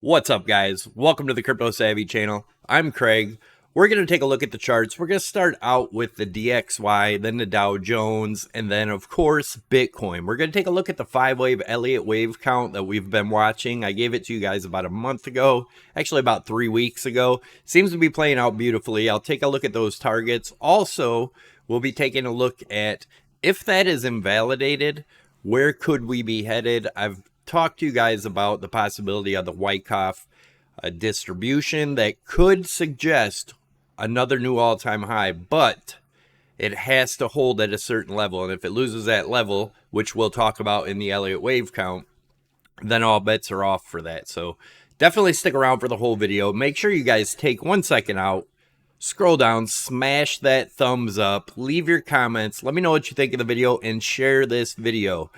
What's up, guys? Welcome to the Crypto Savvy channel. I'm Craig. We're going to take a look at the charts. We're going to start out with the DXY, then the Dow Jones, and then, of course, Bitcoin. We're going to take a look at the 5-wave Elliott wave count that we've been watching. I gave it to you guys about a month ago, actually about 3 weeks ago. Seems to be playing out beautifully. I'll take a look at those targets. Also, we'll be taking a look at if that is invalidated, where could we be headed? I've talked to you guys about the possibility of the Wyckoff distribution that could suggest another new all-time high, but it has to hold at a certain level. And if it loses that level, which we'll talk about in the Elliott wave count, then all bets are off for that. So definitely stick around for the whole video. Make sure you guys take 1 second out, scroll down, smash that thumbs up, leave your comments, let me know what you think of the video, and share this video.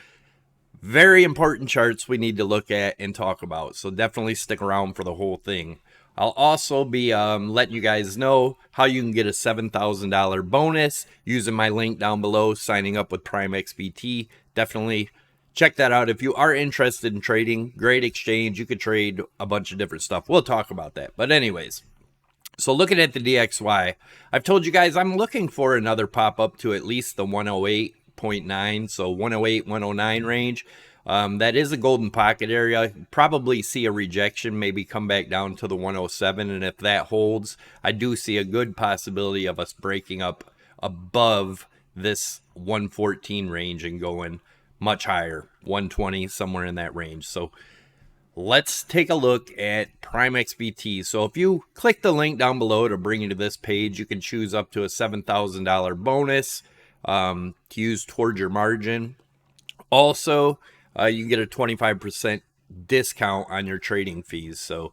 Very important charts we need to look at and talk about, so definitely stick around for the whole thing. I'll also be letting you guys know how you can get a $7,000 bonus using my link down below, signing up with Prime XBT. Definitely check that out if you are interested in trading. Great exchange. You could trade a bunch of different stuff. We'll talk about that. But anyways, so looking at the DXY, I've told you guys I'm looking for another pop up to at least the 108.9, so 108, 109 range. That is a golden pocket area. Probably see a rejection, maybe come back down to the 107, and if that holds, I do see a good possibility of us breaking up above this 114 range and going much higher, 120, somewhere in that range. So let's take a look at Prime XBT. So if you click the link down below to bring you to this page, you can choose up to a $7,000 bonus to use towards your margin. Also, you can get a 25% discount on your trading fees. So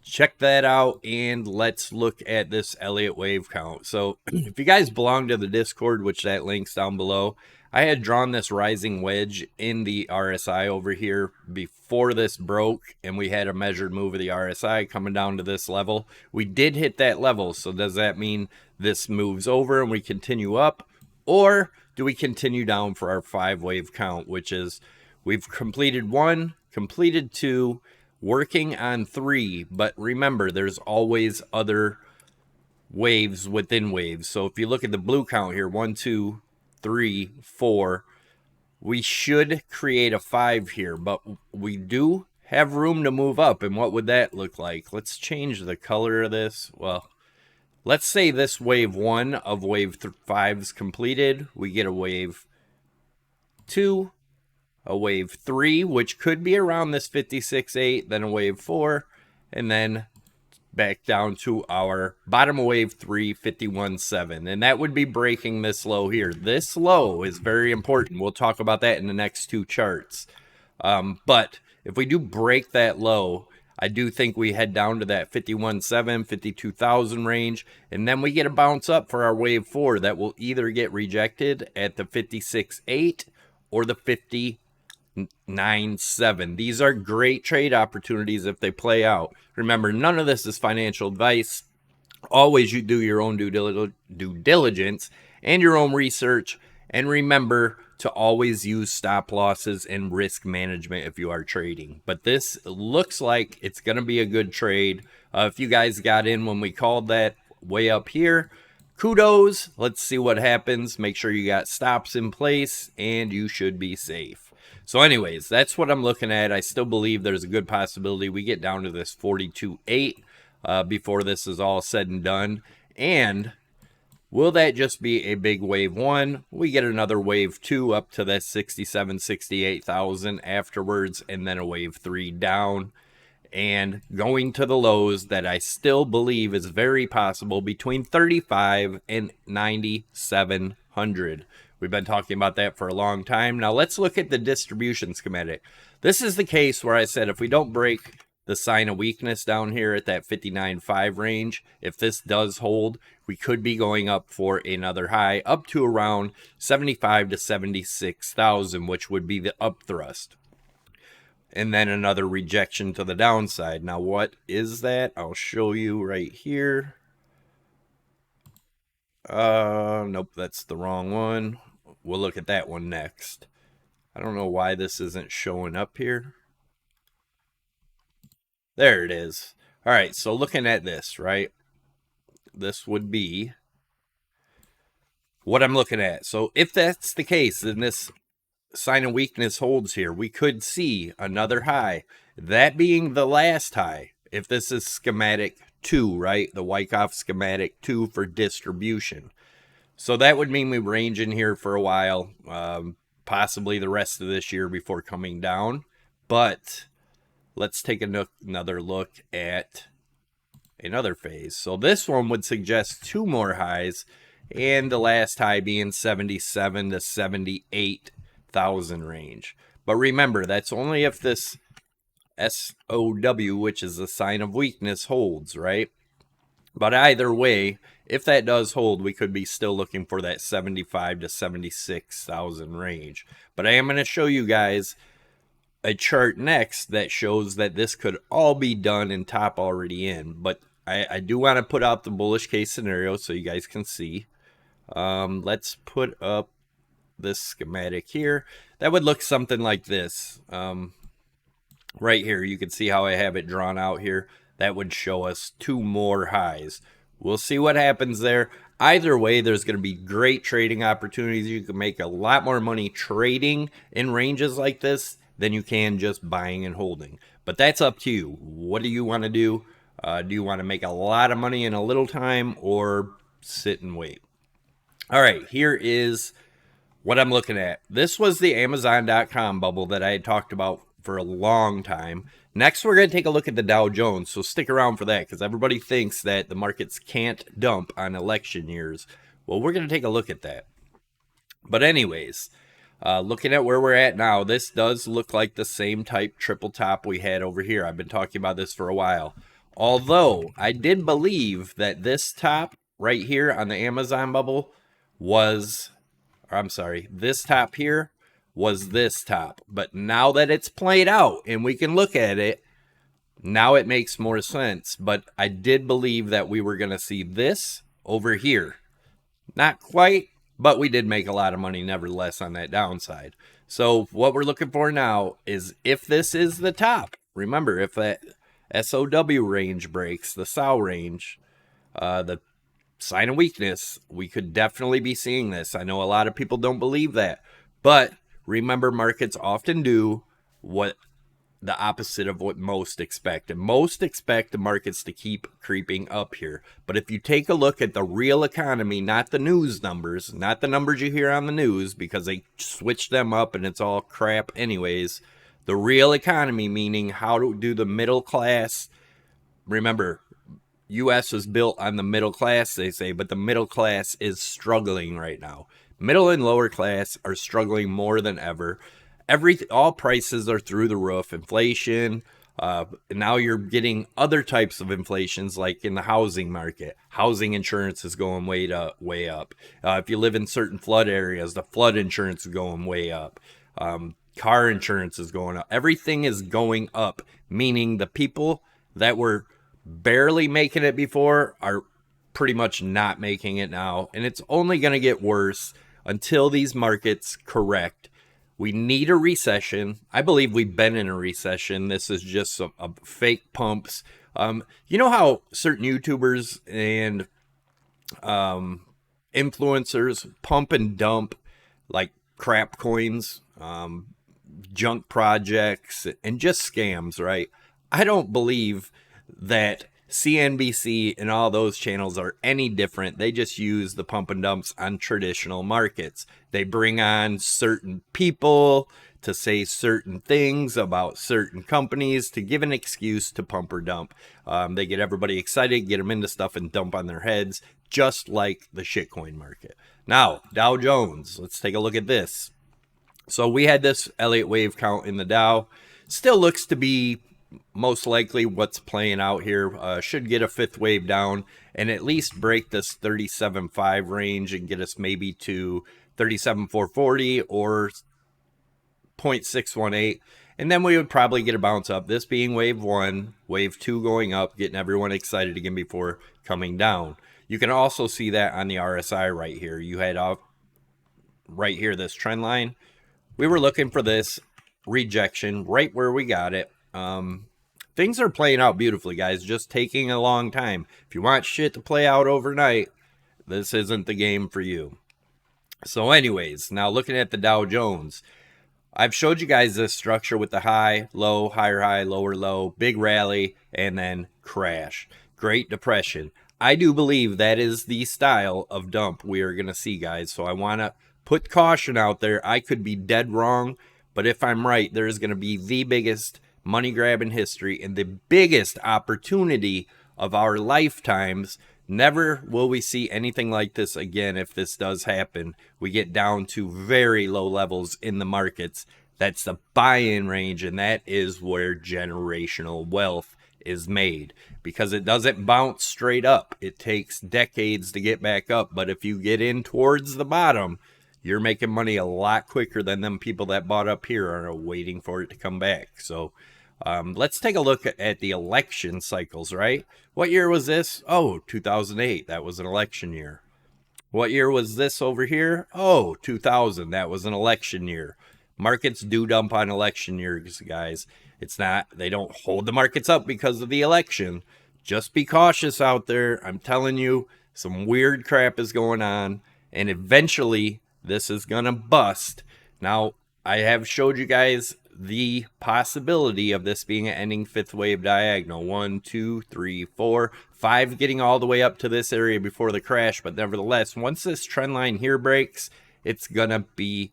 check that out, and let's look at this Elliott wave count. So if you guys belong to the Discord, which that link's down below, I had drawn this rising wedge in the RSI over here before this broke, and we had a measured move of the RSI coming down to this level. We did hit that level, so does that mean this moves over and we continue up, or do we continue down for our 5-wave count, which is we've completed 1, completed 2, working on 3, but remember, there's always other waves within waves. So if you look at the blue count here, 1, 2, 3, 4, we should create a 5 here, but we do have room to move up. And what would that look like? Let's change the color of this. Well, let's say this wave 1 of wave 5 is completed. We get a wave 2, a wave 3, which could be around this 56.8, then a wave 4, and then back down to our bottom of wave 3, 51.7. And that would be breaking this low here. This low is very important. We'll talk about that in the next 2 charts. But if we do break that low, I do think we head down to that 51.7, 52,000 range, and then we get a bounce up for our wave 4 that will either get rejected at the 56.8 or the 50.97. These are great trade opportunities if they play out. Remember, none of this is financial advice. Always you do your own due diligence and your own research, and remember to always use stop losses and risk management if you are trading. But this looks like it's going to be a good trade. If you guys got in when we called that way up here, kudos. Let's see what happens. Make sure you got stops in place, and you should be safe. So anyways, that's what I'm looking at. I still believe there's a good possibility we get down to this 42.8 before this is all said and done. And will that just be a big wave 1? We get another wave 2 up to that 67, 68,000 afterwards, and then a wave 3 down and going to the lows that I still believe is very possible between 35 and 9,700. We've been talking about that for a long time. Now let's look at the distribution schematic. This is the case where I said if we don't break the sign of weakness down here at that 59.5 range, if this does hold, we could be going up for another high up to around 75 to 76,000, which would be the up thrust. And then another rejection to the downside. Now what is that? I'll show you right here. Nope, that's the wrong one. We'll look at that one next. I don't know why this isn't showing up here. There it is. All right, so looking at this, right? This would be what I'm looking at. So if that's the case, then this sign of weakness holds here. We could see another high, that being the last high. If this is schematic 2, right? The Wyckoff schematic 2 for distribution. So that would mean we range in here for a while, possibly the rest of this year before coming down. But let's take another look at another phase. So this one would suggest 2 more highs, and the last high being 77 to 78,000 range. But remember, that's only if this SOW, which is a sign of weakness, holds, right? But either way, if that does hold, we could be still looking for that 75 to 76,000 range. But I am going to show you guys a chart next that shows that this could all be done and top already in. But I do want to put out the bullish case scenario so you guys can see. Let's put up this schematic here. That would look something like this. Right here, you can see how I have it drawn out here. That would show us 2 more highs. We'll see what happens there. Either way, there's going to be great trading opportunities. You can make a lot more money trading in ranges like this than you can just buying and holding. But that's up to you. What do you want to do? Do you want to make a lot of money in a little time or sit and wait? All right, here is what I'm looking at. This was the Amazon.com bubble that I had talked about for a long time. Next, we're going to take a look at the Dow Jones, so stick around for that because everybody thinks that the markets can't dump on election years. Well, we're going to take a look at that. But anyways, looking at where we're at now, this does look like the same type triple top we had over here. I've been talking about this for a while. Although, I did believe that this top right here on the Amazon bubble was, I'm sorry, this top here was this top. But now that it's played out and we can look at it, now it makes more sense. But I did believe that we were going to see this over here. Not quite, but we did make a lot of money nevertheless on that downside. So what we're looking for now is if this is the top. Remember, if that SOW range breaks, the SOW range, the sign of weakness, we could definitely be seeing this. I know a lot of people don't believe that, but remember, markets often do what the opposite of what most expect. And most expect the markets to keep creeping up here. But if you take a look at the real economy, not the news numbers, not the numbers you hear on the news, because they switch them up and it's all crap anyways. The real economy, meaning how do the middle class, remember, U.S. is built on the middle class, they say, but the middle class is struggling right now. Middle and lower class are struggling more than ever. All prices are through the roof. Inflation. Now you're getting other types of inflations, like in the housing market. Housing insurance is going way up. If you live in certain flood areas, the flood insurance is going way up. Car insurance is going up. Everything is going up, meaning the people that were barely making it before are pretty much not making it now. And it's only going to get worse until these markets correct. We need a recession. I believe we've been in a recession. This is just some fake pumps. You know how certain YouTubers and influencers pump and dump like crap coins, junk projects, and just scams, right? I don't believe that CNBC and all those channels are any different. They just use the pump and dumps on traditional markets. They bring on certain people to say certain things about certain companies to give an excuse to pump or dump. They get everybody excited, get them into stuff and dump on their heads, just like the shitcoin market. Now, Dow Jones, let's take a look at this. So we had this Elliott wave count in the Dow. Still looks to be most likely what's playing out here. Should get a fifth wave down and at least break this 37.5 range and get us maybe to 37,440 or 0.618. And then we would probably get a bounce up. This being wave 1, wave 2 going up, getting everyone excited again before coming down. You can also see that on the RSI right here. You had right here, this trend line. We were looking for this rejection right where we got it. things are playing out beautifully, guys, just taking a long time. If you want shit to play out overnight, this isn't the game for you. So anyways, now looking at the Dow Jones, I've showed you guys this structure with the high, low, higher high, lower low, big rally, and then crash. Great Depression. I do believe that is the style of dump we are going to see, guys. So I want to put caution out there. I could be dead wrong, but if I'm right, there is going to be the biggest money grab in history and the biggest opportunity of our lifetimes. Never will we see anything like this again. If this does happen, we get down to very low levels in the markets. That's the buy-in range, and that is where generational wealth is made, because it doesn't bounce straight up. It takes decades to get back up, but if you get in towards the bottom, you're making money a lot quicker than them people that bought up here are waiting for it to come back. So let's take a look at the election cycles, right? What year was this? Oh, 2008. That was an election year. What year was this over here? Oh, 2000. That was an election year. Markets do dump on election years, guys. It's not, they don't hold the markets up because of the election. Just be cautious out there. I'm telling you, some weird crap is going on, and eventually this is going to bust. Now, I have showed you guys the possibility of this being an ending fifth wave diagonal. 1, 2, 3, 4, 5 getting all the way up to this area before the crash. But nevertheless, once this trend line here breaks, it's gonna be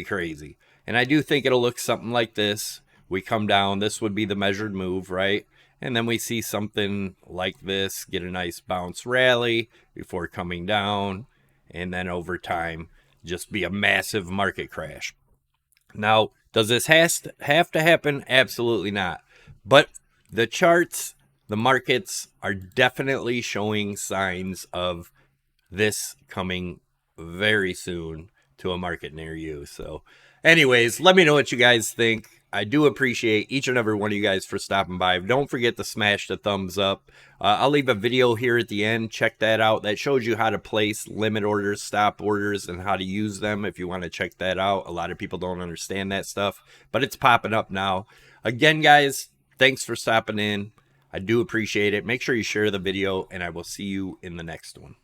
crazy. And I do think it'll look something like this. We come down, this would be the measured move, right? And then we see something like this, get a nice bounce rally before coming down, and then over time just be a massive market crash. Now, does this have to happen? Absolutely not. But the charts, the markets are definitely showing signs of this coming very soon to a market near you. So anyways, let me know what you guys think. I do appreciate each and every one of you guys for stopping by. Don't forget to smash the thumbs up. I'll leave a video here at the end. Check that out. That shows you how to place limit orders, stop orders, and how to use them if you want to check that out. A lot of people don't understand that stuff, but it's popping up now. Again, guys, thanks for stopping in. I do appreciate it. Make sure you share the video, and I will see you in the next one.